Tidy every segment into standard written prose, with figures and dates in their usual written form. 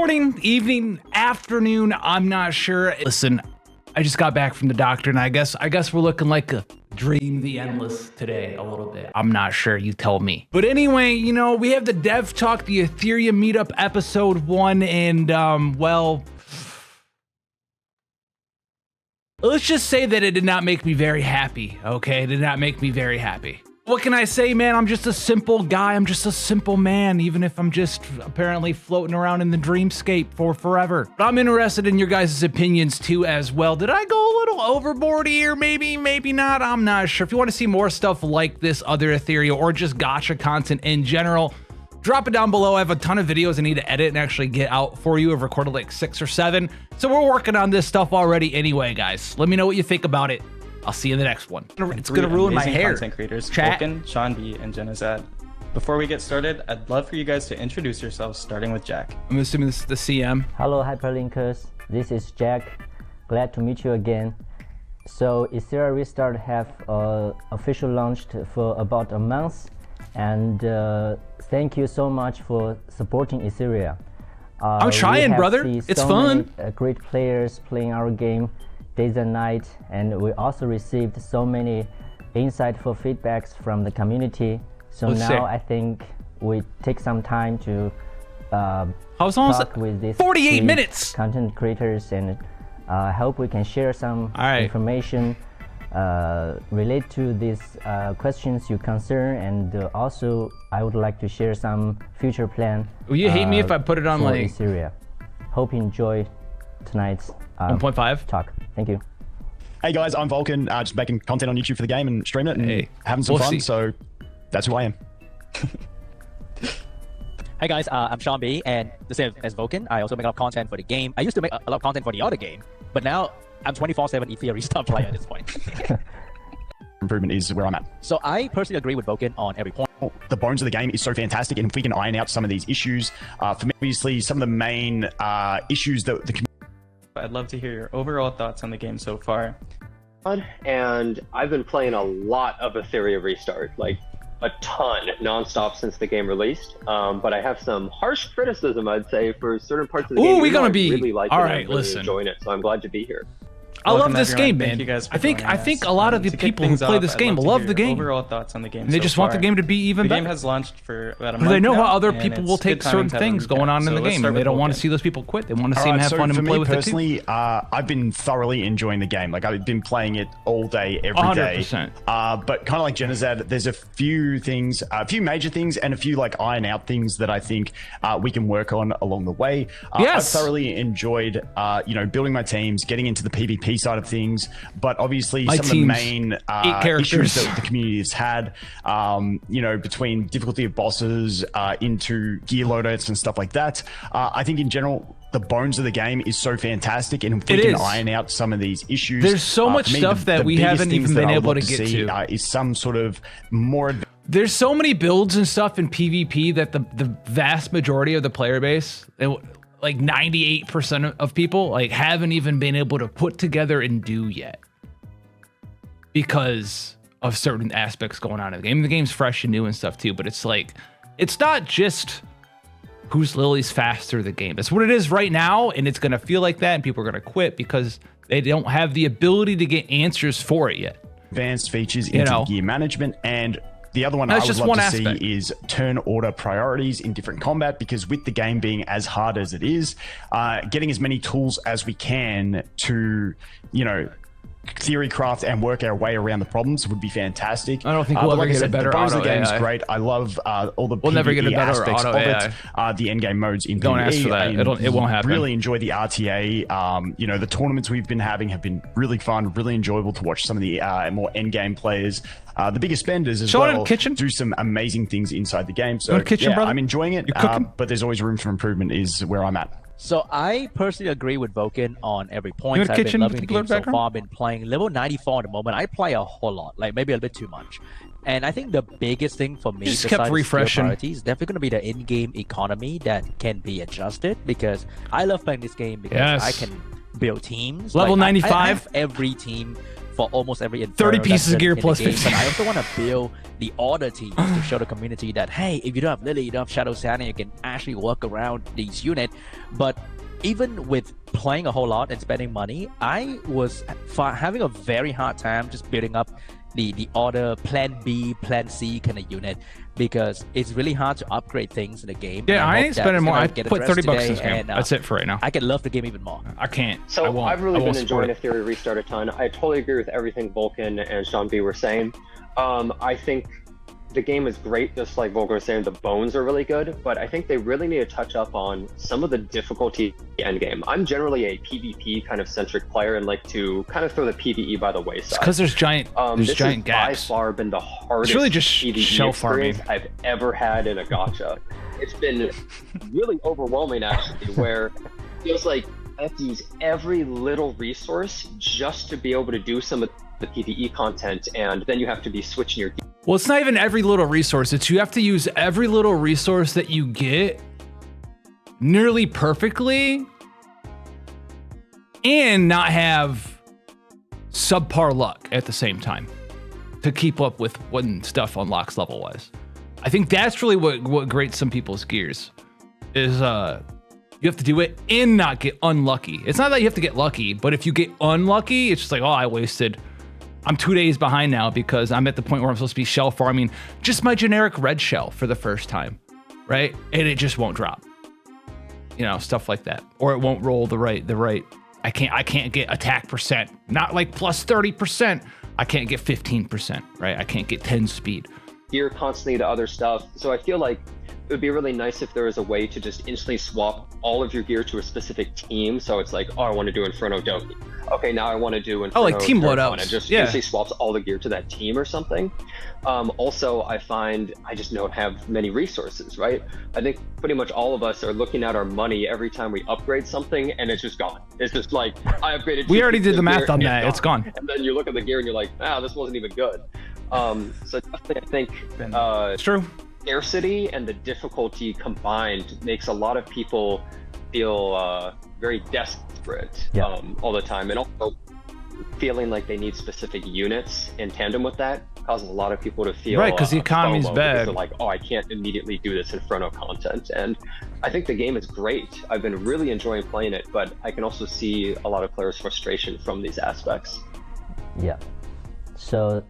morning, evening, afternoon, I'm not sure. Listen, I just got back from the doctor, and I guess we're looking like a dream the endless today a little bit. I'm not sure, you tell me. But anyway, you know, we have the Dev Talk, the Etheria meetup episode 1, and well, let's just say that it did not make me very happy, okay? It did not make me very happy. What can I say, man? I'm just a simple guy. I'm just a simple man, even if I'm just apparently floating around in the dreamscape for forever. But I'm interested in your guys' opinions too as well. Did I go a little overboard here? Maybe, maybe not. I'm not sure. If you want to see more stuff like this, other Etheria, or just Gacha content in general, drop it down below. I have a ton of videos I need to edit and actually get out for you. I've recorded like 6 or 7. So we're working on this stuff already anyway, guys. Let me know what you think about it. I'll see you in the next one. It's gonna ruin my hair. Content creators, Chat. Vulcan, Sean B, and Jenazad. Before we get started, I'd love for you guys to introduce yourselves, starting with Jack. I'm assuming this is the CM. Hello Hyperlinkers, this is Jack. Glad to meet you again. So Etheria Restart have official launched for about a month, and thank you so much for supporting Etheria. I'm trying, brother. It's fun. Many, great players playing our game days and night, and we also received so many insightful feedbacks from the community. So now I think we take some time to talk with these 48 minutes content creators, and hope we can share some information relate to these questions you concern, and also I would like to share some future plan. Will you hate me if I put it on like Etheria? Hope you enjoy tonight's 1.5 talk. Thank you. Hey guys, I'm Vulcan, just making content on YouTube for the game and streaming it and having some fun, so that's who I am. Hey guys, I'm Sean B, and the same as Vulcan, I also make a lot of content for the game. I used to make a lot of content for the other game, but now I'm 24/7 Etheria star player at this point. Improvement is where I'm at. So I personally agree with Vulcan on every point. The bones of the game is so fantastic, and if we can iron out some of these issues, for me, obviously, some of the main issues that the community. I'd love to hear your overall thoughts on the game so far. And I've been playing a lot of Etheria Restart, like a ton, nonstop since the game released. But I have some harsh criticism, I'd say, for certain parts of the game. We're gonna be really like all it right. and really Listen, enjoying it, so I'm glad to be here. I love this game, Thank man. you guys for I think joining us. a lot of the people who play this game love the game. Overall thoughts on the game. And they just want the game to be even better. The game has launched for about a month. Because they know now, how other and people it's will take good timing certain to have a things going recap. on in the So let's game, start and they with don't want to Vulcan. see those people quit. They want to see them have so fun for and play me with it too. personally, I've been thoroughly enjoying the game. Like I've been playing it all day, every day. 100%. But kind of like Jenazad, there's a few things, a few major things, and a few like iron out things that I think we can work on along the way. I've thoroughly enjoyed, you know, building my teams, getting into the PvP side of things, but obviously some of the main issues that the community has had, you know, between difficulty of bosses into gear loadouts and stuff like that. I think in general, the bones of the game is so fantastic, and if we can iron out some of these issues, there's so much stuff that we haven't even been able to get to. Is some sort of more. There's so many builds and stuff in PvP that the vast majority of the player base, like 98% of people, like haven't even been able to put together and do yet, because of certain aspects going on in the game. The game's fresh and new and stuff too, but it's like, it's not just whose Lily's faster the game. That's what it is right now, and it's gonna feel like that, and people are gonna quit because they don't have the ability to get answers for it yet. Advanced features into gear management, and the other one I would love to see is turn order priorities in different combat, because with the game being as hard as it is, getting as many tools as we can to, you know, theory craft and work our way around the problems would be fantastic. I don't think we'll ever get a better auto AI. The game's great. I love all the we'll never get a better aspects auto of AI. it. The end game modes in Don't PvE. ask for that. It won't happen. Really enjoy the RTA. You know, the tournaments we've been having have been really fun, really enjoyable to watch some of the more end game players. The biggest spenders as well do some amazing things inside the game. So yeah, I'm enjoying it. But there's always room for improvement is where I'm at. So I personally agree with Vulcan on every point. I've been loving the game so far. I've been playing level 94 at the moment. I play a whole lot, like maybe a bit too much. And I think the biggest thing for me just kept refreshing is definitely going to be the in-game economy that can be adjusted, because I love playing this game because I can build teams. Level 95. I have every team for almost every 30 pieces of gear plus 50. 50. But I also want to build the order teams to show the community that, hey, if you don't have Lily, you don't have Shadow Santa, you can actually work around these units. But even with playing a whole lot and spending money, I was having a very hard time just building up the order plan B, plan C kind of unit, because it's really hard to upgrade things in the game. Yeah, I ain't spending more. I put 30 bucks this game. That's it for right now. I can love the game even more. I can't. So I've really been enjoying Etheria Restart a ton. I totally agree with everything Vulcan and Sean B were saying. I think the game is great, just like Vulcan was saying, the bones are really good, but I think they really need to touch up on some of the difficulty endgame. I'm generally a PvP kind of centric player and like to kind of throw the PvE by the wayside. Because there's giant gaps. This has by far been the hardest really just PvE shell experience farming I've ever had in a gacha. It's been really overwhelming actually, where it feels like I have to use every little resource just to be able to do some of the PvE content, and then you have to be switching your. Well, it's not even every little resource. It's you have to use every little resource that you get nearly perfectly and not have subpar luck at the same time to keep up with when stuff unlocks level-wise. I think that's really what grates some people's gears is you have to do it and not get unlucky. It's not that you have to get lucky, but if you get unlucky, it's just like, oh, I wasted. I'm 2 days behind now because I'm at the point where I'm supposed to be shell farming just my generic red shell for the first time, right? And it just won't drop. You know, stuff like that. Or it won't roll the right. I can't get attack percent, not like plus 30%. I can't get 15%, right? I can't get 10 speed. Gear constantly to other stuff. So I feel like it would be really nice if there was a way to just instantly swap all of your gear to a specific team. So it's like, oh, I want to do Inferno Doki. Okay, now I want to do Inferno. Oh, like team loadouts. It just instantly swaps all the gear to that team or something. Also, I find I just don't have many resources, right? I think pretty much all of us are looking at our money every time we upgrade something, and it's just gone. It's just like, I upgraded. We already did the math on that. It's gone. And then you look at the gear and you're like, ah, this wasn't even good. So definitely, I think it's true. Scarcity and the difficulty combined makes a lot of people feel very desperate all the time, and also feeling like they need specific units in tandem with that causes a lot of people to feel right, because the economy's bad. They're like, oh, I can't immediately do this Inferno content, and I think the game is great. I've been really enjoying playing it, but I can also see a lot of players' frustration from these aspects. Yeah. So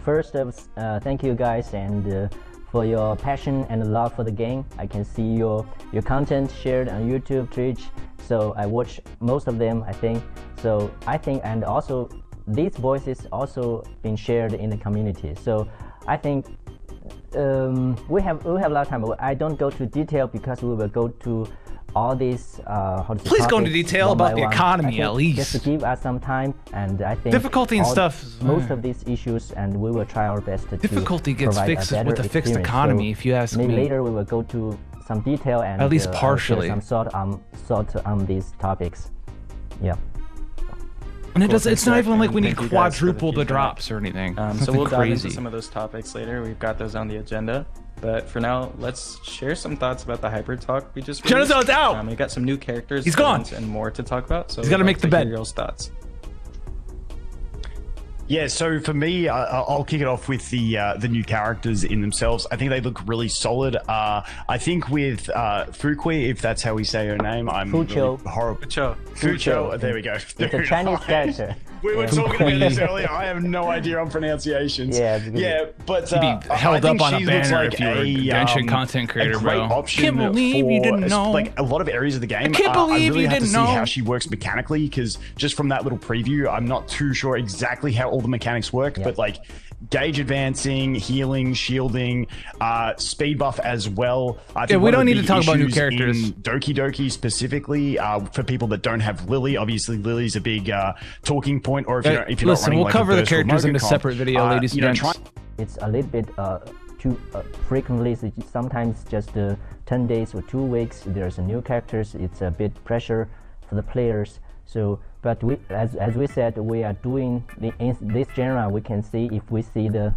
first, thank you guys and for your passion and love for the game. I can see your content shared on YouTube, Twitch. So I watch most of them, I think. So I think, and also these voices also been shared in the community. So I think we have a lot of time. I don't go to detail because we will go to all these please go into detail about the economy at least, just to give us some time. And I think difficulty and stuff, most of these issues, and we will try our best to difficulty gets fixed with a fixed economy. So if you ask me, maybe later we will go to some detail and at least partially some sort on these topics. Yeah. And it's not even like we need quadruple the drops or anything. So we'll dive into some of those topics later. We've got those on the agenda. But for now, let's share some thoughts about the Hyper Talk we just released. Genezade's out! We got some new characters. He's gone! And more to talk about. So he's got to make the bed. Your thoughts. Yeah, so for me, I'll kick it off with the new characters in themselves. I think they look really solid. I think with Fukui, if that's how we say her name, I'm Fucho. Really horrible. Fucho. There we go. It's a Chinese character. We were talking about this earlier. I have no idea on pronunciations. Yeah, but be held up on a banner like if you were a Genshin content creator, a great bro. Option can't believe you didn't know. Like a lot of areas of the game. I can't believe you didn't know. I really have to see how she works mechanically, because just from that little preview, I'm not too sure exactly how all the mechanics work. But like gauge advancing, healing, shielding, speed buff as well. I think we don't need to talk about new characters. Doki Doki specifically, for people that don't have Lily, obviously Lily's a big talking point. Or if you're not listen, running, we'll like cover a the characters in a comp, separate video, ladies and gents. It's a little bit too frequently. Sometimes just 10 days or 2 weeks, there's a new characters. It's a bit pressure for the players. So, but we, as we said, we are doing in this genre. We can see if we see the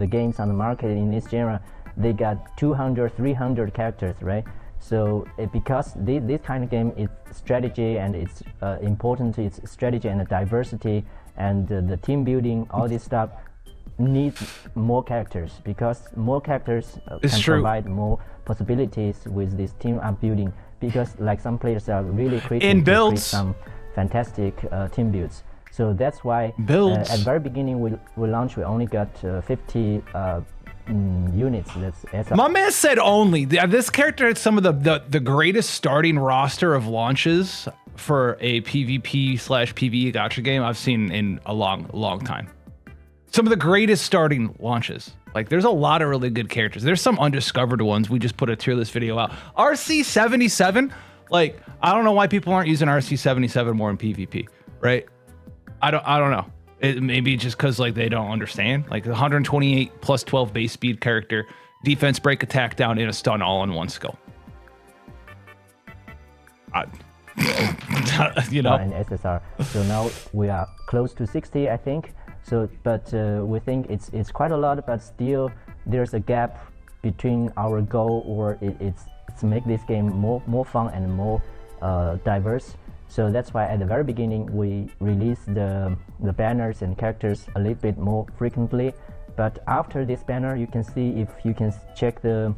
games on the market in this genre, they got 200, 300 characters, right? So because this kind of game is strategy and it's important, it's strategy and the diversity and the team building, all this stuff needs more characters, because more characters can provide more possibilities with this team up building, because like some players are really creative to create some fantastic team builds. So that's why at the very beginning we launched, we only got 50 units. My man said only. This character had some of the greatest starting roster of launches for a PvP/PvE gacha game I've seen in a long time. Some of the greatest starting launches. Like, there's a lot of really good characters. There's some undiscovered ones. We just put a tier list video out. RC77, like, I don't know why people aren't using RC77 more in PvP, right? I don't know. It maybe just because like they don't understand. Like 128 plus 12 base speed character, defense, break, attack down, and a stun all in one skill. You know. In SSR. So now we are close to 60, I think. So, but we think it's quite a lot, but still there's a gap between our goal, or it's to make this game more fun and more diverse. So that's why at the very beginning we released the banners and characters a little bit more frequently. But after this banner, you can see, if you can check the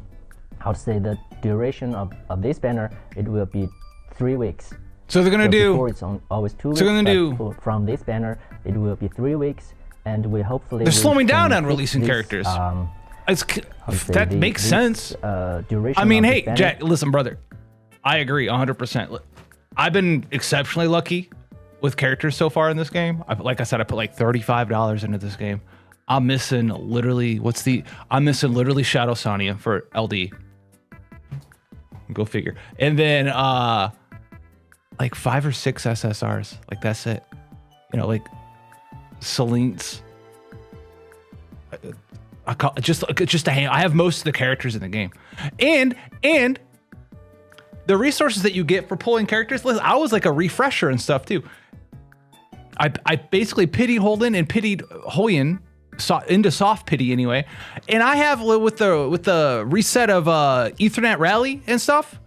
the duration of this banner, it will be 3 weeks. So they're gonna do. Before it's always 2 weeks. So they're gonna do. From this banner, it will be 3 weeks, and we hopefully. They're slowing down on releasing characters. That makes sense. Duration. I mean, hey, Jack, listen, brother. I agree 100%. I've been exceptionally lucky with characters so far in this game. Like I said, I put like $35 into this game. I'm missing literally Shadow Sonya for LD. Go figure. And then like 5 or 6 SSRs. Like that's it. You know, like Celine's. Just a hand. I have most of the characters in the game, and the resources that you get for pulling characters. Listen, I was like a refresher and stuff too. I basically pitied Holden and pitied Hoyen into soft pity anyway, and I have with the reset of Ethernet Rally and stuff.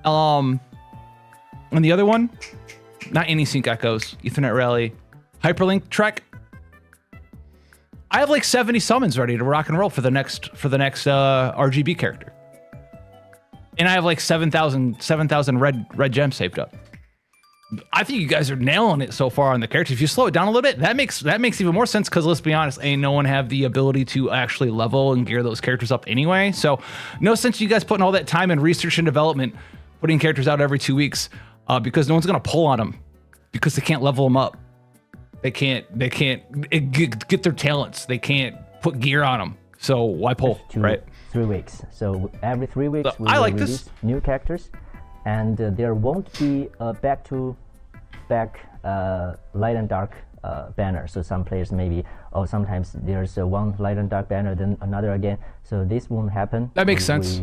And the other one, not any sync echoes, Ethernet Rally, Hyperlink Trek. I have like 70 summons ready to rock and roll for the next RGB character. And I have like 7,000 red gems saved up. I think you guys are nailing it so far on the characters. If you slow it down a little bit, that makes even more sense, because let's be honest, ain't no one have the ability to actually level and gear those characters up anyway. So no sense you guys putting all that time in research and development, putting characters out every 2 weeks, because no one's gonna pull on them because they can't level them up. They can't get their talents. They can't put gear on them. So why pull, right? 3 weeks. So every 3 weeks we will release new characters, and there won't be a back-to-back light and dark banner. So some players maybe, sometimes there's one light and dark banner, then another again. So this won't happen. That makes sense.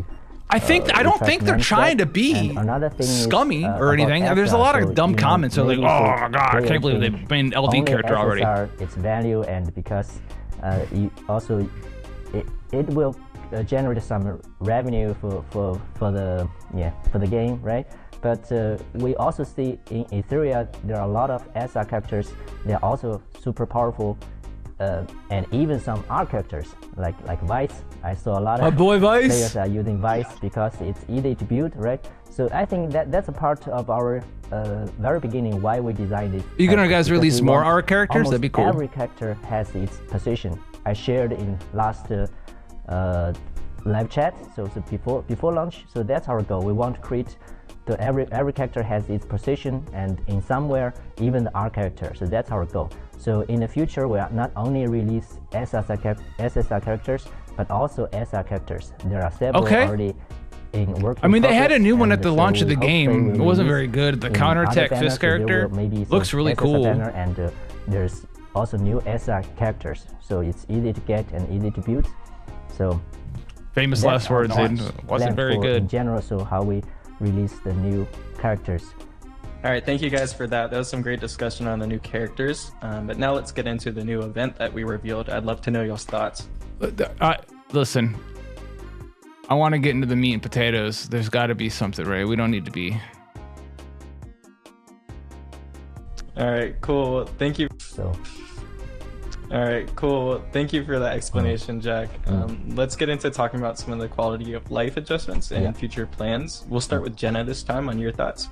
I don't think they're trying to be scummy or anything. There's a lot of dumb comments. So like, oh my god, I can't believe they banned LD character already. Its value, and because it will generate some revenue for the game, right? But we also see in Etheria there are a lot of SR characters. They're also super powerful, and even some R characters like Vice. I saw a lot of players are using Vice because it's easy to build, right? So I think that's a part of our very beginning why we designed this. You gonna guys release more R characters? That'd be cool. Every character has its position. I shared in last live chat. So before launch. So that's our goal. We want to create every character has its position, and in somewhere even the R character. So that's our goal. So in the future we are not only release SSR characters, but also SR characters. There are several already in work. I mean, they had a new one at the launch of the game. It wasn't very good. The counterattack fist character looks really cool. And there's also new SR characters, so it's easy to get and easy to build. So famous last words. Wasn't very good in general. So how we release the new characters. All right, thank you guys for that. That was some great discussion on the new characters. But now let's get into the new event that we revealed. I'd love to know your thoughts. Listen, I want to get into the meat and potatoes. There's got to be something, right? We don't need to be. All right, cool. Thank you. So. All right, cool. Thank you for that explanation, Jack. Let's get into talking about some of the quality of life adjustments and future plans. We'll start with Jenna this time on your thoughts.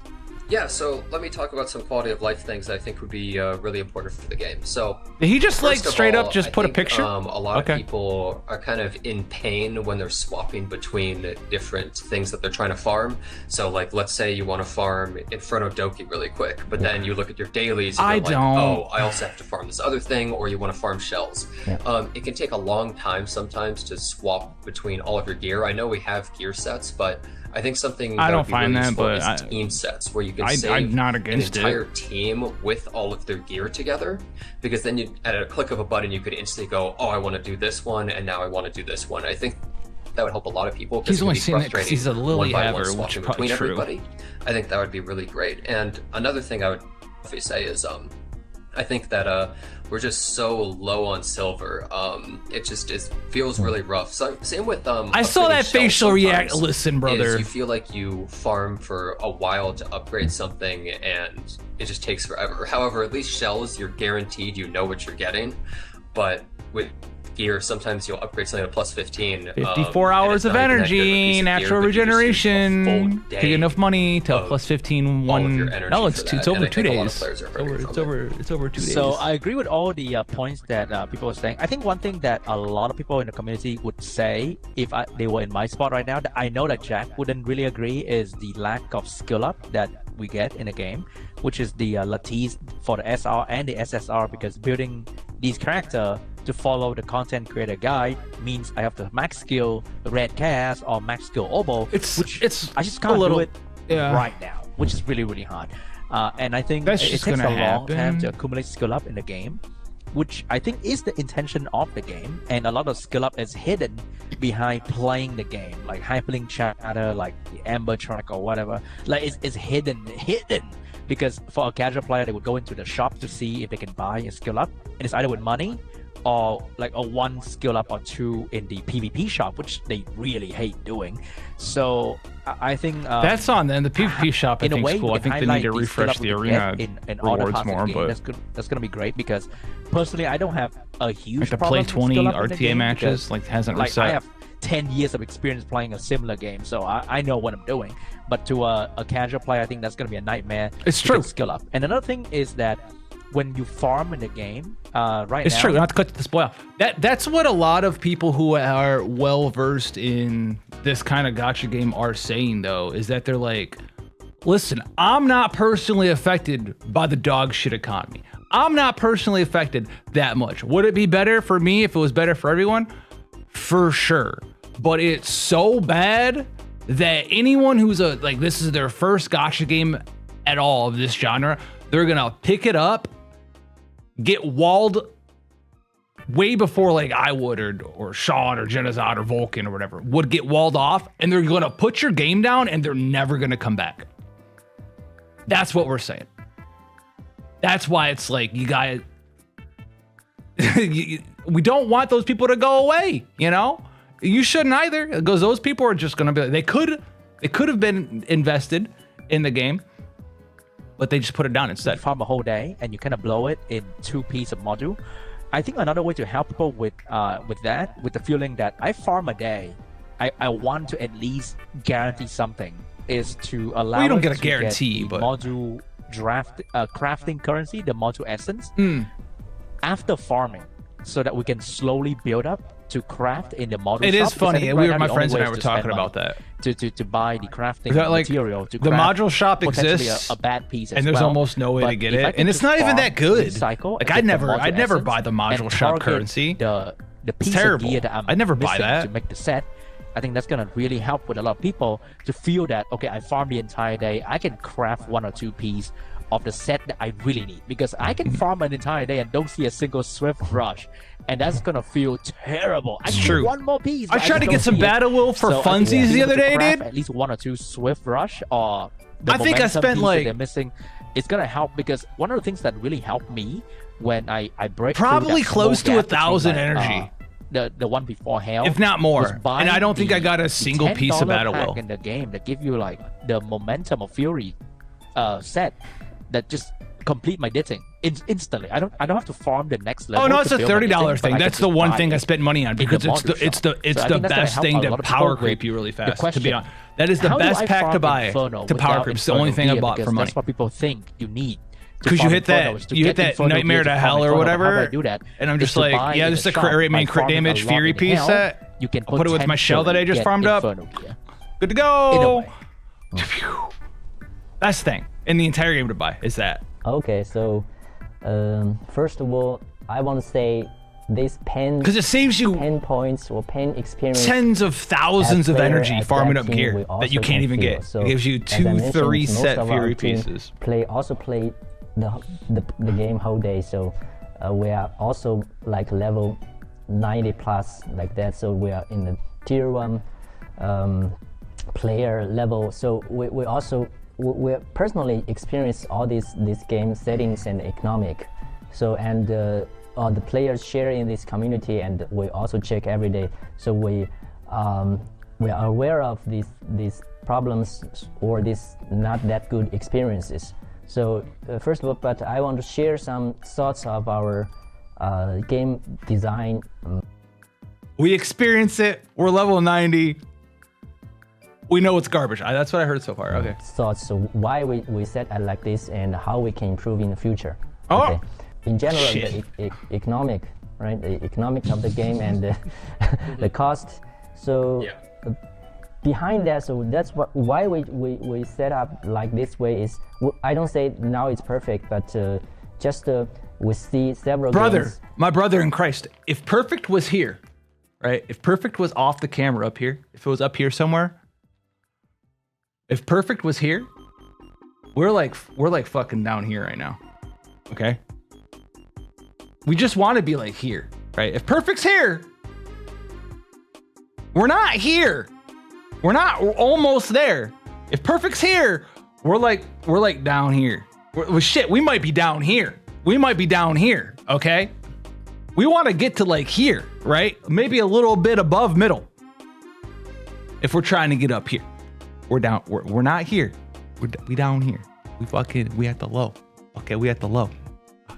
Yeah, so let me talk about some quality of life things that I think would be really important for the game. So did he just like straight up just I put a think, picture? A lot of people are kind of in pain when they're swapping between different things that they're trying to farm. So like, let's say you want to farm Inferno Doki really quick, but then you look at your dailies and you're like, oh, I also have to farm this other thing, or you want to farm shells. It can take a long time sometimes to swap between all of your gear. I know we have gear sets, but I think something I don't find that, but is team sets where you can save I'm not against an entire team with all of their gear together, because then you, at a click of a button, you could instantly go, oh, I want to do this one, and now I want to do this one. I think that would help a lot of people. He's only seen it because he's a lily haver, which is probably true. Everybody. I think that would be really great. And another thing I would say is, I think that we're just so low on silver. It feels really rough. So same with I saw that facial react. Listen, brother, you feel like you farm for a while to upgrade something, and it just takes forever. However, at least shells, you're guaranteed. You know what you're getting. But with gear, sometimes you'll upgrade something to plus 15. 54 hours of energy, natural regeneration, take enough money to plus 15 one. No, it's over 2 days. It's over 2 days. So I agree with all the points that people are saying. I think one thing that a lot of people in the community would say if they were in my spot right now, that I know that Jack wouldn't really agree, is the lack of skill up that we get in the game, which is the lattice for the SR and the SSR, because building these characters to follow the content creator guide means I have to max skill red cast or max skill oboe, which I just can't do it right now, which is really, really hard. And I think it takes a long time to accumulate skill up in the game, which I think is the intention of the game. And a lot of skill up is hidden behind playing the game, like hyperlink chatter, like the Amber track or whatever. Like it's hidden. Because for a casual player, they would go into the shop to see if they can buy a skill up, and it's either with money or like a 1 skill up or 2 in the PvP shop, which they really hate doing. So I think that's on them. The PvP shop, I think, is cool. I think they need to refresh the arena in rewards more, but that's gonna be great, because personally, I don't have a huge like to play 20 RTA matches, like hasn't reset. I have 10 years of experience playing a similar game, so I know what I'm doing. But to a casual player, I think that's gonna be a nightmare. It's true. Skill up. And another thing is that when you farm in the game, it's true. Not to cut the spoil. That's what a lot of people who are well versed in this kind of gacha game are saying, though, is that they're like, listen, I'm not personally affected by the dog shit economy. I'm not personally affected that much. Would it be better for me if it was better for everyone? For sure. But it's so bad that anyone who's this is their first gacha game at all of this genre, they're gonna pick it up, get walled way before like I would, or Sean or Genazad or Vulcan or whatever would get walled off, and they're gonna put your game down and they're never gonna come back. That's what we're saying. That's why it's like, you guys, we don't want those people to go away, you know? You shouldn't either, because those people are just gonna be, they could have been invested in the game, but they just put it down instead. Farm a whole day and you kind of blow it in 2 pieces of module. I think another way to help people with the feeling that I farm a day, I want to at least guarantee something, is to allow you don't get a guarantee, but module draft crafting currency, the module essence, after farming, so that we can slowly build up to craft in the module It shop. is funny. My friends and I were talking about that. To buy the crafting material. To the module shop exists, a bad piece, and there's almost no way to get it, and it's not even that good. Like I'd never buy the module shop currency. The piece terrible. Of gear that I'd never buy that to make the set. I think that's gonna really help with a lot of people to feel that, okay, I farmed the entire day, I can craft 1 or 2 pieces of the set that I really need, because I can farm an entire day and don't see a single swift rush, and that's gonna feel terrible. It's true. 1 more piece. I tried to get some battle will for funsies the other day, dude. At least 1 or 2 swift rush, or I think I spent like they're missing. It's gonna help, because one of the things that really helped me when I break probably close to 1,000 energy. the one before Hell, if not more. was buying And I don't think the- I got a the single piece of $10 Battle pack Will. in the game that give you like the Momentum of Fury set that just complete my ditting instantly. I don't have to farm the next level. Oh no, to it's a build my $30 ditting, but thing. I can That's the just one buy thing I it spent money on in the because modder it's shop. the So I think that's gonna best help thing a to lot of power people creep with you really the fast. To question, be honest, that is the how do best I pack to farm buy Inferno to power without creep. It's the only Inferno thing I gear? bought Because for money. That's what people think you need. Because you hit that, Nightmare to Hell or whatever, do that and I'm just like, yeah, this is a crit damage Fury piece set. You can I'll put it with my shell that I just farmed up. Good to Either go. Best thing in the entire game to buy is that. Okay, so first of all, I want to say this pen Because it saves you points or pen experience. tens of thousands of player energy as farming that up team, gear we that also you can't can even feel. get. So, It gives you as I 2 mentioned, 3 most set of our Fury team pieces. play the game whole day, so we are also like level 90 plus like that, so we are in the tier 1 player level, so we also we personally experience all these game settings and economic, so and all the players share in this community, and we also check every day, so we are aware of these problems or these not that good experiences. So first of all, but I want to share some thoughts of our game design. We experience it. We're level 90. We know it's garbage. That's what I heard so far. Okay. Thoughts. So why we set it like this and how we can improve in the future. Oh. Okay. In general, Shit. the economic, right? The economic of the game and the cost. So. Yeah. Behind that, so that's why we set up like this way is, I don't say now it's perfect, but just we see several games. My brother in Christ, if Perfect was here, right? If Perfect was off the camera up here, if it was up here somewhere, if Perfect was here, we're like fucking down here right now. Okay? We just want to be like here, right? If Perfect's here, we're not here. We're almost there. If Perfect's here, we're like down here. Well, shit, we might be down here. We might be down here, okay? We want to get to like here, right? Maybe a little bit above middle. If we're trying to get up here. We're down, we're not here. We down here. We at the low. Okay, we at the low.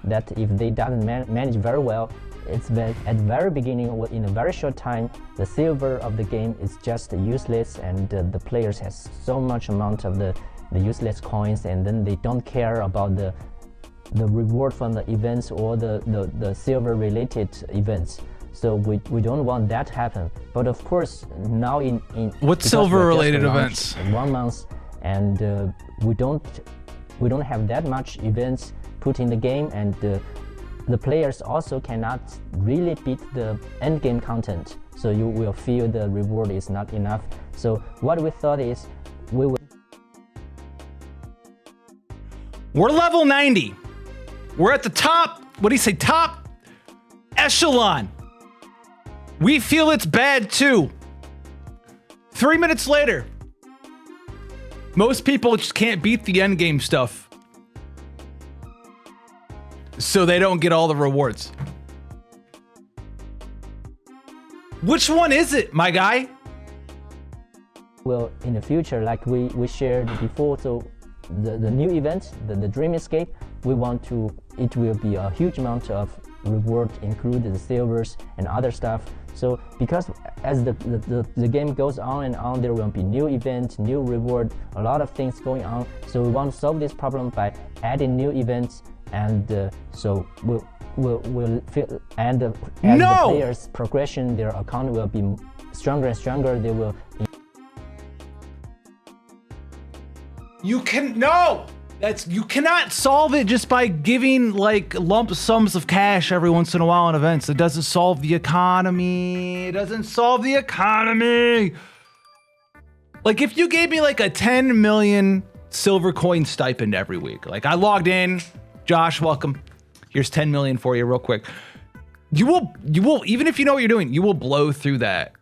That if they doesn't manage very well, it's at the very beginning, in a very short time, the silver of the game is just useless, and the players has so much amount of the useless coins, and then they don't care about the reward from the events or the silver related events. So we don't want that to happen. But of course, now in what silver related events? 1 month, and we don't have that much events put in the game, and the players also cannot really beat the end game content, so you will feel the reward is not enough. So what we thought is we're level 90. We're at the top, what do you say, top echelon. We feel it's bad too. 3 minutes later, most people just can't beat the end game stuff, so they don't get all the rewards. Which one is it, my guy? Well, in the future, like we shared before, so the new event, the Dream Escape, we want to, it will be a huge amount of reward, including the silvers and other stuff. So because as the game goes on and on, there will be new events, new reward, a lot of things going on. So we want to solve this problem by adding new events, and so we'll feel, and as the players' progression, their account will be stronger and stronger. They will. You cannot solve it just by giving like lump sums of cash every once in a while in events. It doesn't solve the economy. It doesn't solve the economy. Like if you gave me like a 10 million silver coin stipend every week, like I logged in, Josh, welcome. Here's 10 million for you real quick. You will, even if you know what you're doing, you will blow through that.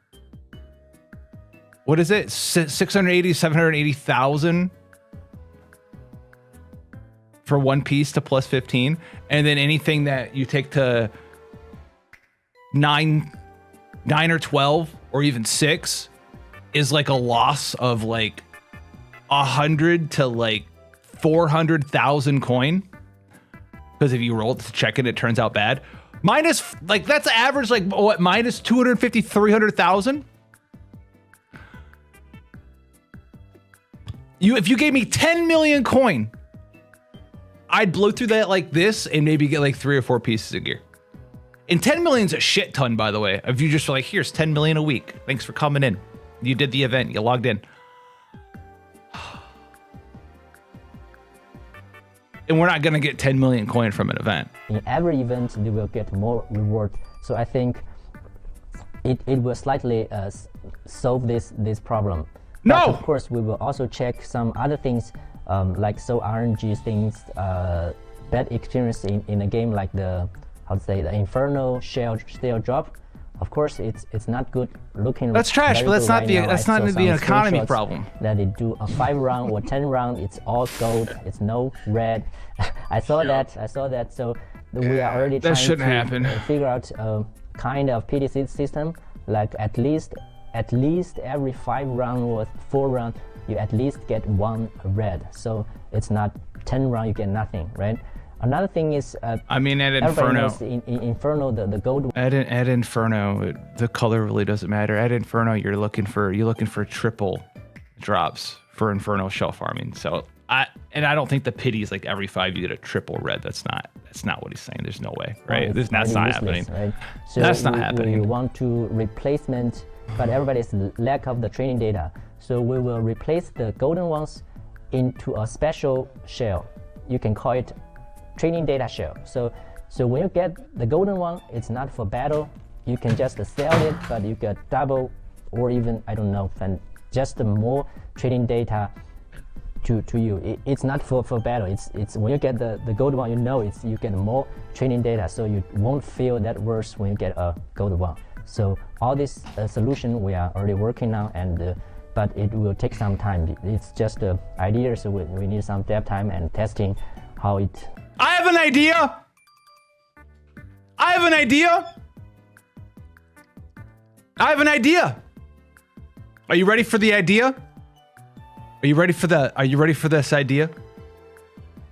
What is it? 680, 780,000 for one piece to plus 15. And then anything that you take to 9 9 or 12 or even 6 is like a loss of like 100 to like 400,000 coin. Because if you roll it to check it, it turns out bad. Minus, like, that's average, like, what, minus 250, 300,000? If you gave me 10 million coin, I'd blow through that like this and maybe get like 3 or 4 pieces of gear. And 10 million's a shit ton, by the way. If you just were like, here's 10 million a week. Thanks for coming in. You did the event, you logged in. And we're not gonna get 10 million coin from an event. In every event, you will get more reward. So I think it will slightly solve this problem. No! But of course, we will also check some other things, like so RNG things, bad experience in a game like the Inferno shell drop. Of course, it's not good looking. That's trash, but that's not right the economy problem. That they do a 5 round or 10 round, it's all gold, it's no red. I saw that. So we are already trying to figure out a kind of PDC system, like at least every 5 round or 4 round, you at least get 1 red. So it's not 10 round you get nothing, right? Another thing is, I mean, at Inferno, in Inferno, the gold. At Inferno, the color really doesn't matter. At Inferno, you're looking for triple drops for Inferno shell farming. So I don't think the pity is like every 5 you get a triple red. That's not what he's saying. There's no way, right? That's not happening. Right? So that's not happening. We want to replacement, but everybody's lack of the training data. So we will replace the golden ones into a special shell. You can call it training data shell. So when you get the golden one, it's not for battle. You can just sell it, but you get double or even, I don't know, just more training data to you. It's not for battle. It's when you get the gold one, you get more training data, so you won't feel that worse when you get a gold one. So all this solution we are already working on, and but it will take some time. It's just an idea, so we need some dev time and testing how it. I have an idea. Are you ready for the idea? Are you ready for this idea?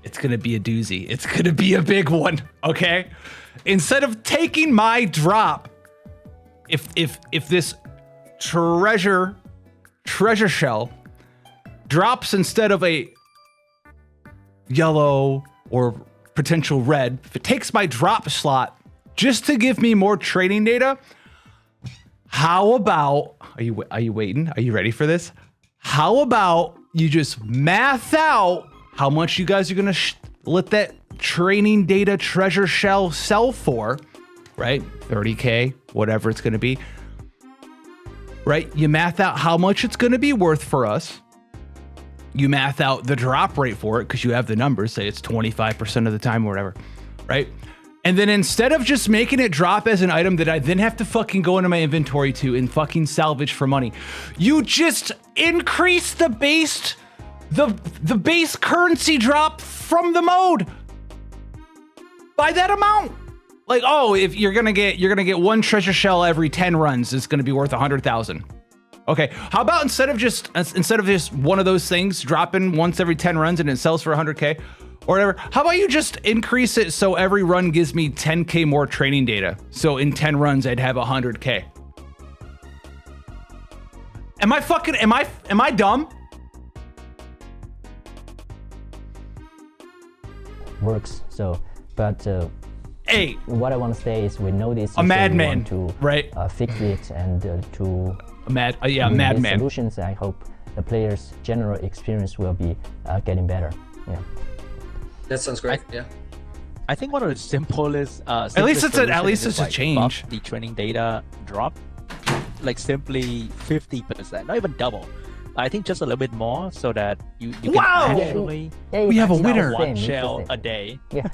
It's gonna be a doozy. It's gonna be a big one, okay? Instead of taking my drop, if this treasure shell drops instead of a yellow or potential red, if it takes my drop slot just to give me more trading data, how about, are you waiting? Are you ready for this? How about you just math out how much you guys are gonna let that training data treasure shell sell for, right? 30K, whatever it's gonna be, right? You math out how much it's gonna be worth for us. You math out the drop rate for it because you have the numbers, say it's 25% of the time or whatever, right? And then instead of just making it drop as an item that I then have to fucking go into my inventory to and fucking salvage for money, you just increase the base currency drop from the mode by that amount. Like, oh, if you're gonna get 1 treasure shell every 10 runs, it's gonna be worth 100,000. Okay, how about instead of just one of those things dropping once every 10 runs and it sells for 100K or whatever, how about you just increase it so every run gives me 10K more training data? So in 10 runs, I'd have 100K. Am I dumb? Works. So, but hey, what I want to say is we know this. A madman, to right? Fix it and to madman solutions. I hope the players' general experience will be getting better. Yeah. That sounds great. Yeah. I think one of the simplest. At least it's a change. The training data drop, like simply 50%, not even double. I think just a little bit more so that you can actually we have a winner. One shell a day. Yeah.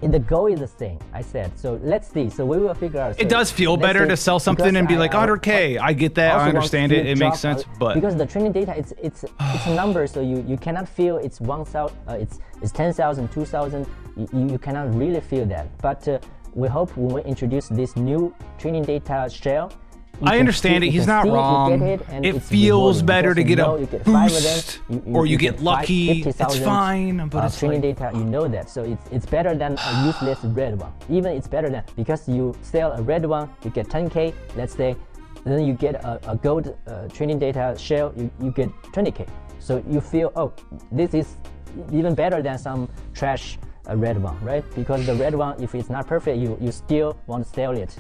And the goal is the same, I said. So let's see. So we will figure out. So it does feel better to sell something and be like 100K. I get that. I understand it. It makes sense. But because the training data, it's a number, so you cannot feel it's 1,000. It's 10,000, 2,000. You cannot really feel that. But we hope when we introduce this new training data shell, I understand it. He's not wrong. It feels better to get a boost or you get lucky. It's fine, but it's training data. You know that, so it's better than a useless red one. Even it's better than, because you sell a red one, you get 10k. Let's say, then you get a gold training data shell, you get 20k. So you feel, oh, this is even better than some trash red one, right? Because the red one, if it's not perfect, you still want to sell it.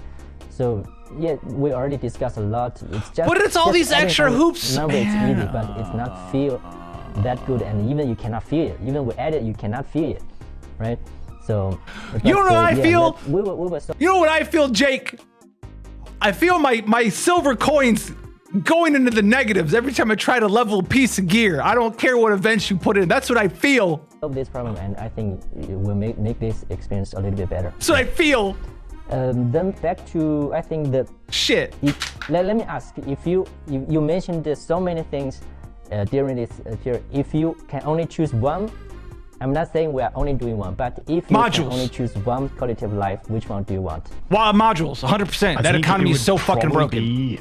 So yeah, we already discussed a lot. It's just, but it's all these extra hoops. Number it's easy, but it's not feel that good, and even you cannot feel it. Even with edit, you cannot feel it, right? So you know what I feel? You know what I feel, Jake? I feel my silver coins going into the negatives every time I try to level a piece of gear. I don't care what events you put in. That's what I feel. Solve this problem, and I think it will make this experience a little bit better. So I feel. Then back to, I think that shit. Let me ask, if you mentioned so many things during this period. If you can only choose one, I'm not saying we are only doing one, but if you can only choose one quality of life, which one do you want? Well, modules, 100%. That economy is so fucking broken.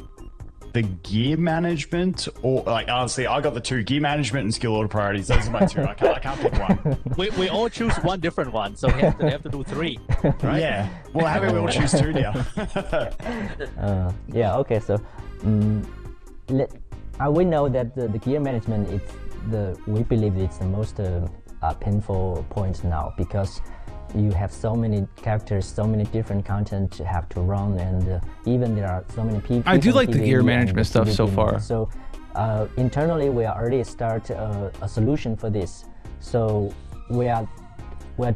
The gear management, or like honestly, I got the two: gear management and skill order priorities. Those are my two. I can't pick one. We all choose one different one, so we have to do three. Right? Yeah. Well, how about we all choose two now? Yeah. Okay. So, we know that the gear management we believe it's the most painful point now, because you have so many characters, so many different content to have to run, and even there are so many people. I do like the gear management stuff so far. So internally, we already start a solution for this. So we are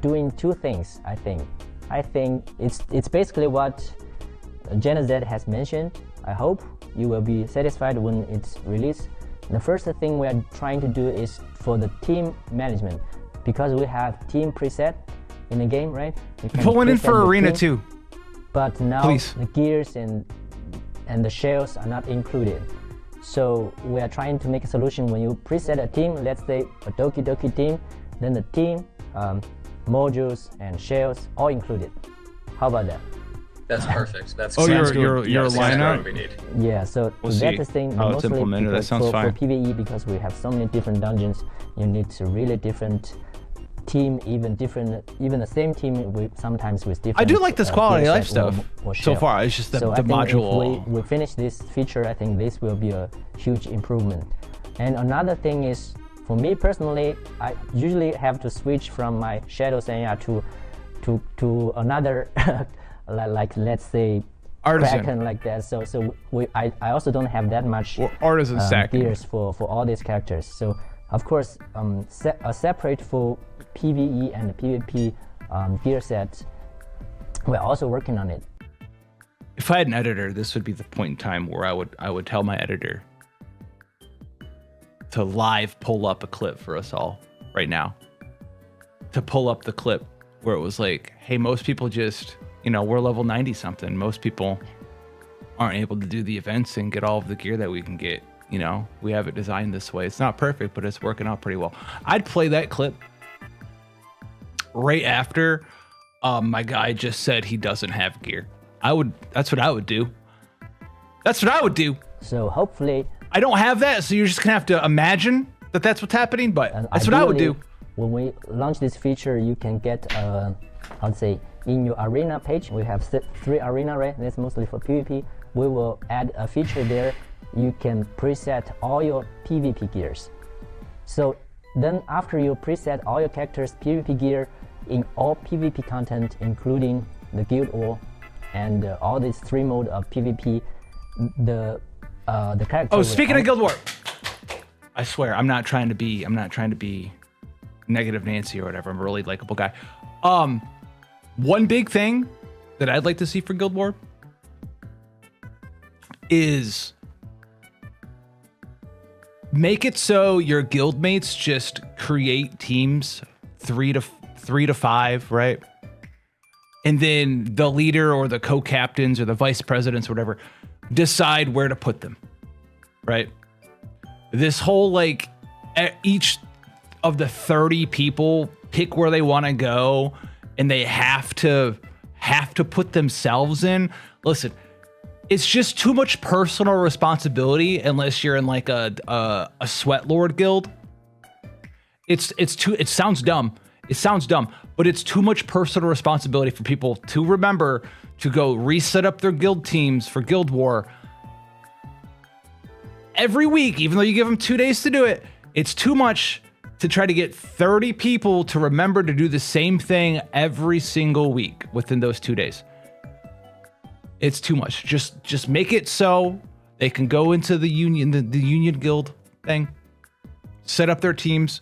doing two things. I think it's basically what Gen Z has mentioned. I hope you will be satisfied when it's released. The first thing we are trying to do is for the team management, because we have team preset in the game, right? Put one in for arena too. But now the gears and the shells are not included. So we are trying to make a solution. When you preset a team, let's say a Doki Doki team, then the team, modules and shells all included. How about that? That's perfect. That's your lineup. We need. Yeah, so that's the thing. How it's implemented. That sounds fine. For PvE, because we have so many different dungeons, you need to really different team, even the same team sometimes with different. I do like this quality of life stuff so far. It's just the module. If we finish this feature, I think this will be a huge improvement. And another thing is, for me personally, I usually have to switch from my Shadow Senya to another like let's say Artisan, Kraken, like that. So I also don't have that much Artisan gears for all these characters. So of course, a separate for PvE and PvP gear set. We're also working on it. If I had an editor, this would be the point in time where I would tell my editor to live pull up a clip for us all right now. To pull up the clip where it was like, hey, most people just, we're level 90 something. Most people aren't able to do the events and get all of the gear that we can get. We have it designed this way. It's not perfect, but it's working out pretty well. I'd play that clip right after my guy just said he doesn't have gear. That's what I would do. That's what I would do. So hopefully, I don't have that, so you're just gonna have to imagine that that's what's happening, but that's what I would do. When we launch this feature, you can get, I'd say, in your arena page, we have 3 arena, right? That's mostly for PvP. We will add a feature there. You can preset all your PvP gears. So then after you preset all your characters' PvP gear in all PvP content, including the Guild War and all these 3 modes of PvP, the character. Oh, speaking of Guild War, I swear I'm not trying to be negative Nancy or whatever. I'm a really likable guy. One big thing that I'd like to see for Guild War is make it so your guildmates just create teams 3 to 5, right? And then the leader or the co-captains or the vice presidents or whatever decide where to put them, right? This whole each of the 30 people pick where they want to go, and they have to have to put themselves in. Listen, it's just too much personal responsibility unless you're in like a sweat lord guild. It sounds dumb. It sounds dumb, but it's too much personal responsibility for people to remember to go reset up their guild teams for Guild War every week, even though you give them 2 days to do it. It's too much to try to get 30 people to remember to do the same thing every single week within those 2 days. It's too much. Just make it so they can go into the union, the union guild thing, set up their teams,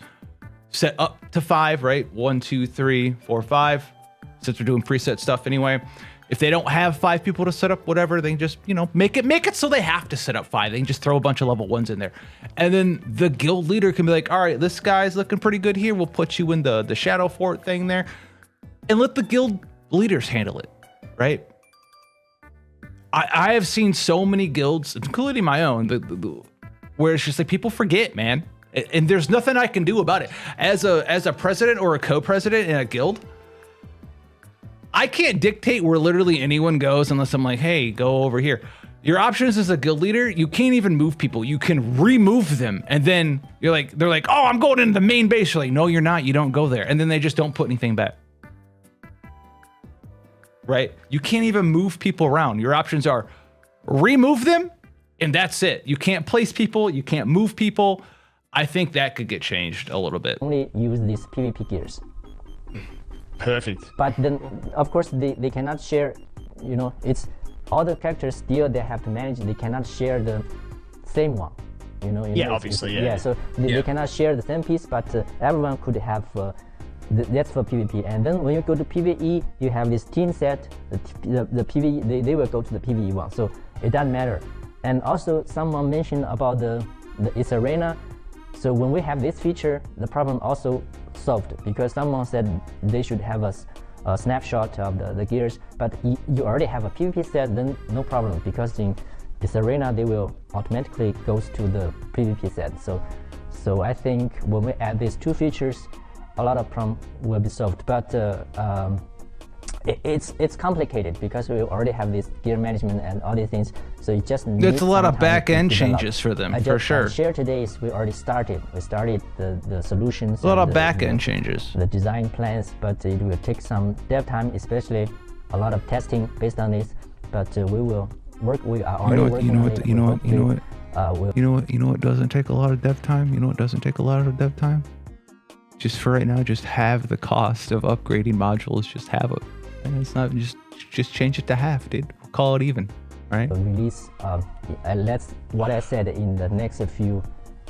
set up to 5, right? 1, 2, 3, 4, 5. Since we're doing preset stuff anyway. If they don't have 5 people to set up whatever, they can just, make it so they have to set up 5. They can just throw a bunch of level 1s in there. And then the guild leader can be like, all right, this guy's looking pretty good here. We'll put you in the Shadow Fort thing there. And let the guild leaders handle it, right? I have seen so many guilds, including my own, where it's just like people forget, man. And there's nothing I can do about it. As a president or a co-president in a guild, I can't dictate where literally anyone goes unless I'm like, hey, go over here. Your options as a guild leader, you can't even move people. You can remove them. And then they're like, oh, I'm going into the main base. You're like, no, you're not. You don't go there. And then they just don't put anything back. Right? You can't even move people around. Your options are remove them, and that's it. You can't place people. You can't move people. I think that could get changed a little bit. Only use these PvP gears. Perfect. But then, of course, they cannot share, it's all the characters still they have to manage. They cannot share the same one, Obviously. So they cannot share the same piece, but everyone could have, that's for PvP. And then when you go to PvE, you have this team set, the PvE, they will go to the PvE one. So it doesn't matter. And also someone mentioned about the Etheria. So when we have this feature, the problem also solved because someone said they should have a snapshot of the gears, but you already have a PvP set, then no problem because in this arena they will automatically goes to the PvP set. So I think when we add these 2 features, a lot of problem will be solved. But it's complicated because we already have this gear management and all these things. So it just needs there's a lot of back end develop. changes for them, for sure. Share today is we already started. We started the solutions. A lot of back end changes. The design plans, but it will take some dev time, especially a lot of testing based on this. But we will work. We are already working on it. You know what doesn't take a lot of dev time? You know what doesn't take a lot of dev time? Just for right now, just have the cost of upgrading modules. Just have it. And it's not just change it to half, dude. We'll call it even, right? Release. That's what I said in the next few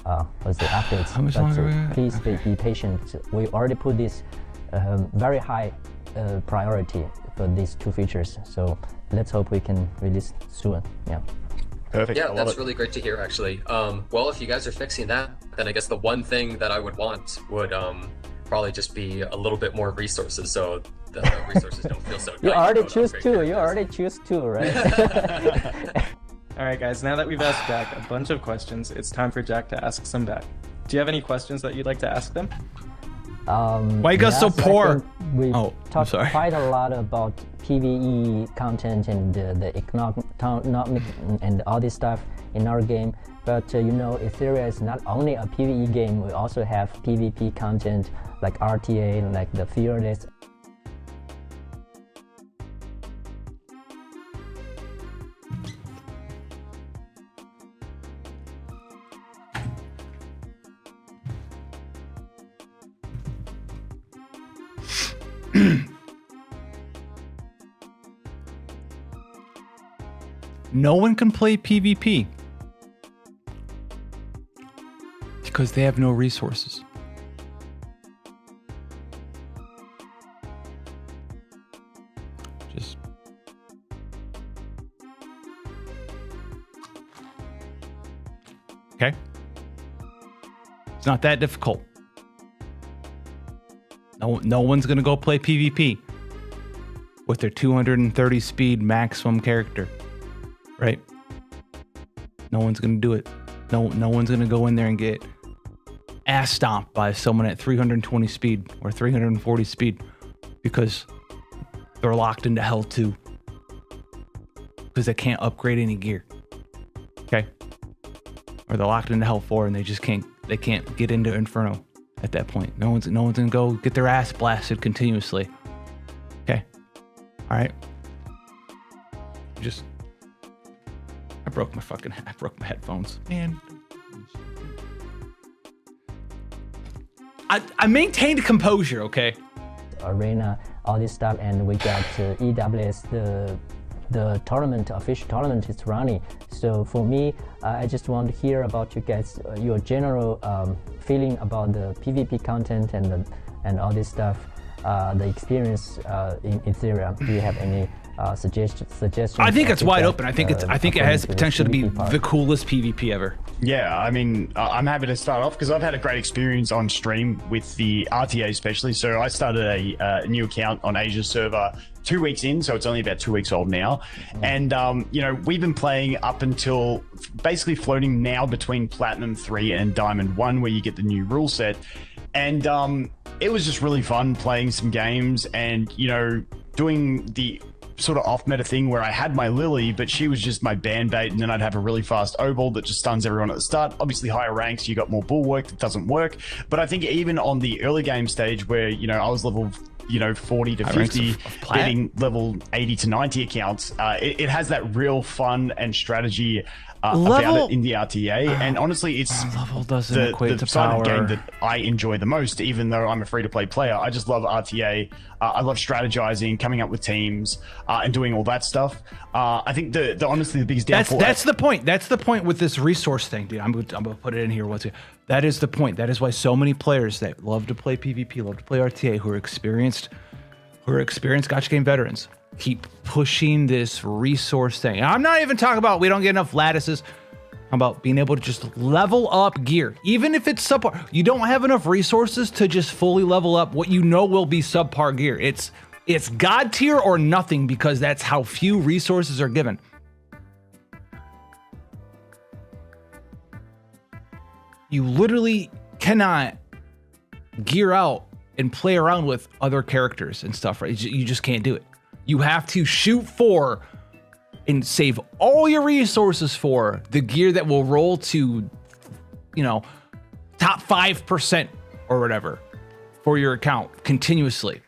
updates. How much longer? Please be patient. We already put this very high priority for these 2 features. So let's hope we can release soon. Yeah. Perfect. Yeah, that's really great to hear, actually. Well, if you guys are fixing that, then I guess the one thing that I would want would probably just be a little bit more resources, so the resources don't feel so. You already choose 2. You already choose 2, right? All right, guys. Now that we've asked Jack a bunch of questions, it's time for Jack to ask some back. Do you have any questions that you'd like to ask them? Why you guys so poor? We've I'm talked sorry. quite a lot about PvE content and the economic and all this stuff in our game. But Etheria is not only a PvE game. We also have PvP content like RTA, like the Fearless. No one can play PvP because they have no resources. Just okay. It's not that difficult. No one's gonna go play PvP with their 230 speed maximum character. Right? No one's gonna do it. No one's gonna go in there and get ass stomped by someone at 320 speed or 340 speed because they're locked into hell 2 because they can't upgrade any gear. Okay, or they're locked into hell 4 and they can't get into Inferno at that point. No one's gonna go get their ass blasted continuously. Okay, all right. I broke my headphones, man. I maintained composure, okay? Arena, all this stuff, and we got EWS, the tournament, official tournament is running. So for me, I just want to hear about you guys, your general feeling about the PvP content and all this stuff, the experience in Etheria. Do you have any suggestions? I think it's wide open. I think it has potential to be the coolest PvP ever. Yeah, I mean, I'm happy to start off because I've had a great experience on stream with the RTA especially. So I started a new account on Asia's server 2 weeks in, so it's only about 2 weeks old now. And, you know, we've been playing up until basically floating now between Platinum 3 and Diamond 1, where you get the new rule set. And it was just really fun playing some games and, you know, doing the sort of off meta thing where I had my Lily, but she was just my band bait, and then I'd have a really fast O-ball that just stuns everyone at the start. Obviously higher ranks, you got more bulwark, that doesn't work. But I think even on the early game stage where, you know, I was level, you know, 40 to 50, getting level 80 to 90 accounts, it has that real fun and strategy about it in the RTA. And honestly, it's level doesn't equate to side power. of game that I enjoy the most, even though I'm a free-to-play player. I just love RTA. I love strategizing, coming up with teams, and doing all that stuff. I think the honestly the biggest downfall. That's the point. That's the point with this resource thing, dude. I'm gonna put it in here once again. That is the point. That is why so many players that love to play PvP, love to play RTA, who are experienced Gacha game veterans, keep pushing this resource thing. And I'm not even talking about we don't get enough lattices. I'm about being able to just level up gear, even if it's subpar. You don't have enough resources to just fully level up what you know will be subpar gear. It's God tier or nothing, because that's how few resources are given. You literally cannot gear out and play around with other characters and stuff, right? You just can't do it. You have to shoot for and save all your resources for the gear that will roll to, you know, top 5% or whatever for your account continuously.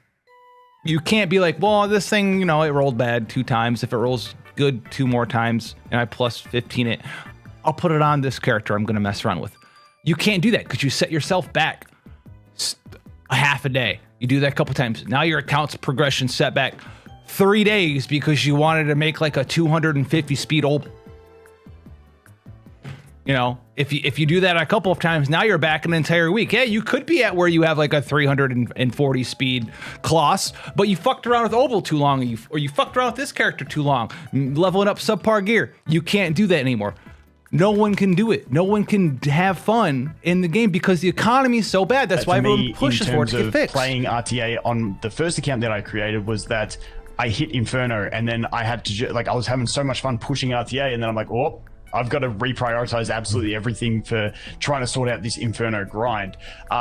You can't be like, well, this thing, you know, it rolled bad 2 times. If it rolls good 2 more times and I plus 15 it, I'll put it on this character I'm going to mess around with. You can't do that because you set yourself back a half a day. You do that a couple times. Now your account's progression set back 3 days because you wanted to make like a 250 speed old. You know, if you do that a couple of times, now you're back an entire week. Yeah, you could be at where you have like a 340 speed Colossus, but you fucked around with Obel too long, or you fucked around with this character too long, leveling up subpar gear. You can't do that anymore. No one can do it. No one can have fun in the game because the economy is so bad. That's why everyone pushes for it to get fixed. Playing RTA on the first account that I created was that I hit Inferno, and then I had to, like, I was having so much fun pushing RTA, and then I'm like, oh, I've got to reprioritize absolutely everything for trying to sort out this Inferno grind.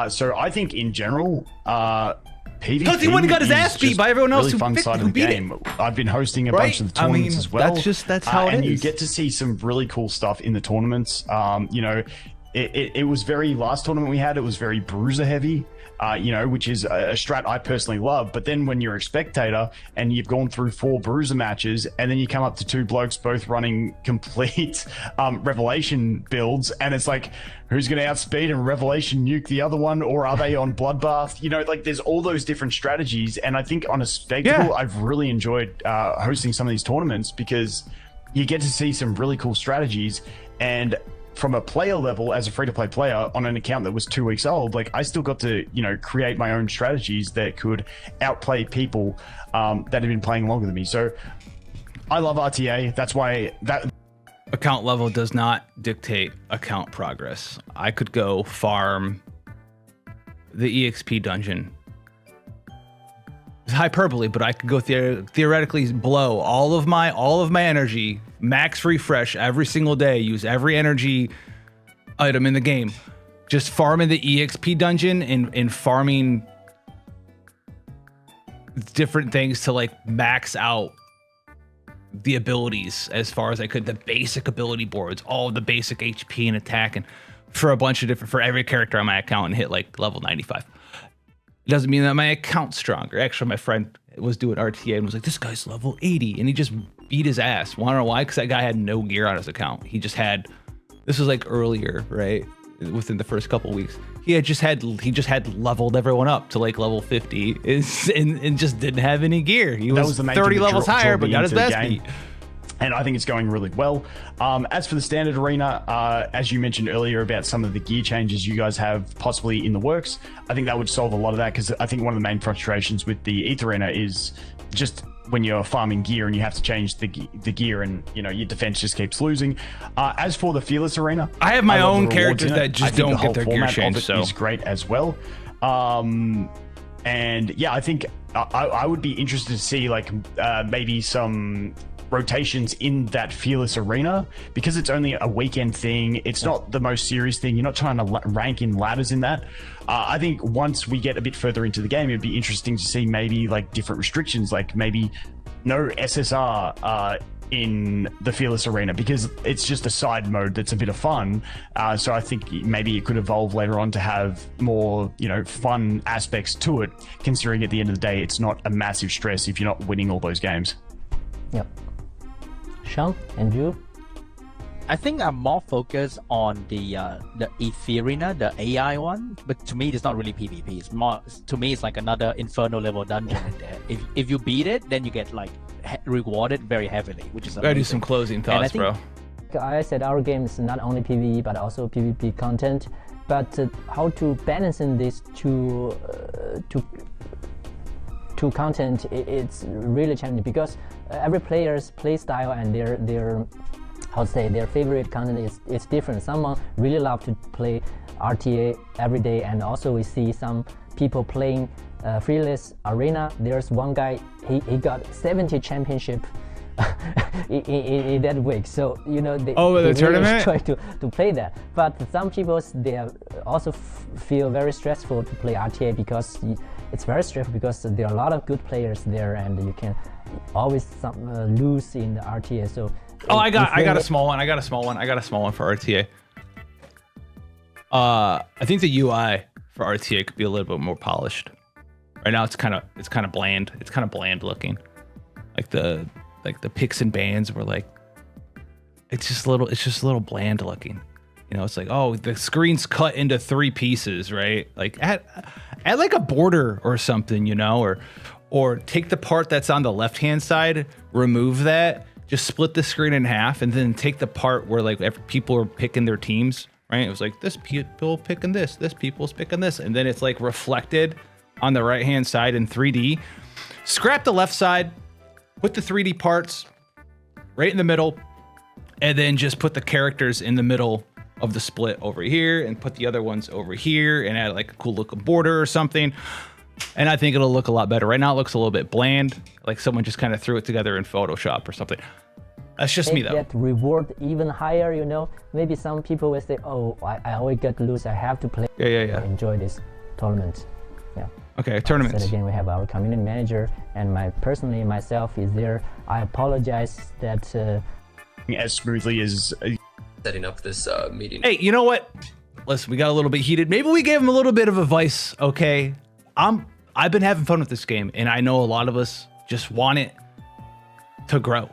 So I think in general, PvP, because he wouldn't got his ass beat by everyone else really fun side of the game. I've been hosting a bunch of the tournaments as well. That's how it is. And you get to see some really cool stuff in the tournaments. You know, it was very, last tournament we had, it was very bruiser heavy. You know, which is a strat I personally love. But then when you're a spectator and you've gone through 4 bruiser matches, and then you come up to 2 blokes both running complete Revelation builds, and it's like, who's going to outspeed and Revelation nuke the other one, or are they on Bloodbath? You know, like, there's all those different strategies. And I think on a spectacle, I've really enjoyed hosting some of these tournaments because you get to see some really cool strategies. And from a player level, as a free-to-play player on an account that was 2 weeks old, like, I still got to, you know, create my own strategies that could outplay people that have been playing longer than me. So I love RTA. That's why that account level does not dictate account progress. I could go farm the EXP dungeon. It's hyperbole, but I could go theoretically blow all of my energy, max refresh every single day, use every energy item in the game, just farming the EXP dungeon and farming different things to like max out the abilities as far as I could, the basic ability boards, all the basic HP and attack, and for a bunch of different, for every character on my account, and hit like level 95. It doesn't mean that my account's stronger. Actually, my friend was doing RTA and was like, this guy's level 80, and he just beat his ass. Wanna know why? Because that guy had no gear on his account. He just had, this was like earlier, right? Within the first couple weeks, he just had leveled everyone up to like level 50 and just didn't have any gear. He was 30 levels higher, but got his best beat. And I think it's going really well. As for the standard arena, as you mentioned earlier about some of the gear changes you guys have possibly in the works, I think that would solve a lot of that, because I think one of the main frustrations with the ETH arena is just when you're farming gear and you have to change the gear, and you know your defense just keeps losing. As for the Fearless arena, I have my own characters that just don't get their gear changed, so it's great as well. And yeah, I think I would be interested to see like maybe some rotations in that Fearless arena, because it's only a weekend thing. It's not the most serious thing. You're not trying to rank in ladders in that. I think once we get a bit further into the game, it'd be interesting to see maybe like different restrictions, like maybe no SSR in the Fearless arena, because it's just a side mode that's a bit of fun. So I think maybe it could evolve later on to have more, you know, fun aspects to it, considering at the end of the day, it's not a massive stress if you're not winning all those games. Yep. Sean and you? I think I'm more focused on the Etheria, the AI one, but to me it's not really PvP. It's more, to me it's like another Inferno level dungeon in there. If you beat it, then you get like rewarded very heavily, which is amazing. Gotta do some closing thoughts, bro. I said our game is not only PvE but also PvP content, but how to balance in these two content, it's really challenging, because every player's play style and their how to say, their favorite content is different. Someone really love to play RTA every day, and also we see some people playing Fearless arena. There's one guy, he got 70 championship in that week. So you know they the tournament really try to play that. But some people, they also feel very stressful to play RTA, because it's very stressful, because there are a lot of good players there, and you can always lose in the RTA. So I got a small one. I got a small one for RTA. I think the UI for RTA could be a little bit more polished. Right now it's kind of bland. It's kind of bland looking. Like the picks and bans were like, it's just a little bland looking. You know, it's like, oh, the screen's cut into 3 pieces, right? Like add like a border or something, you know, or take the part that's on the left-hand side, remove that, just split the screen in half, and then take the part where like people are picking their teams, right? It was like this people picking this people's picking this, and then it's like reflected on the right-hand side in 3D. Scrap the left side, put the 3D parts right in the middle, and then just put the characters in the middle of the split over here, and put the other ones over here, and add like a cool looking border or something. And I think it'll look a lot better. Right now it looks a little bit bland, like someone just kind of threw it together in Photoshop or something. That's just me though. That reward even higher, you know. Maybe some people will say, oh, I always get to lose, I have to play. Yeah. Enjoy this tournament. Yeah. Okay, tournaments. Again, we have our community manager, and myself is there. I apologize that as smoothly as setting up this meeting. Hey, you know what? Listen, we got a little bit heated. Maybe we gave him a little bit of advice, okay? I've been having fun with this game, and I know a lot of us just want it to grow.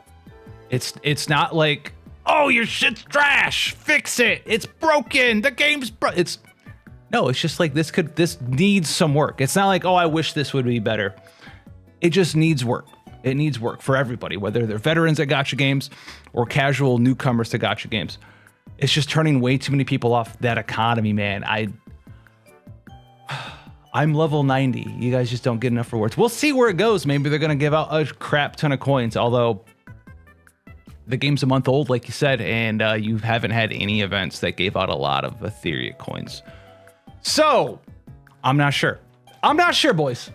It's not like, oh, your shit's trash, fix it, it's broken, the game's no, it's just like this needs some work. It's not like, oh, I wish this would be better. It just needs work. It needs work for everybody, whether they're veterans at Gacha games or casual newcomers to Gacha games. It's just turning way too many people off that economy, man. I'm level 90. You guys just don't get enough rewards. We'll see where it goes. Maybe they're going to give out a crap ton of coins, although the game's a month old, like you said, and you haven't had any events that gave out a lot of Etheria coins. So, I'm not sure. I'm not sure, boys.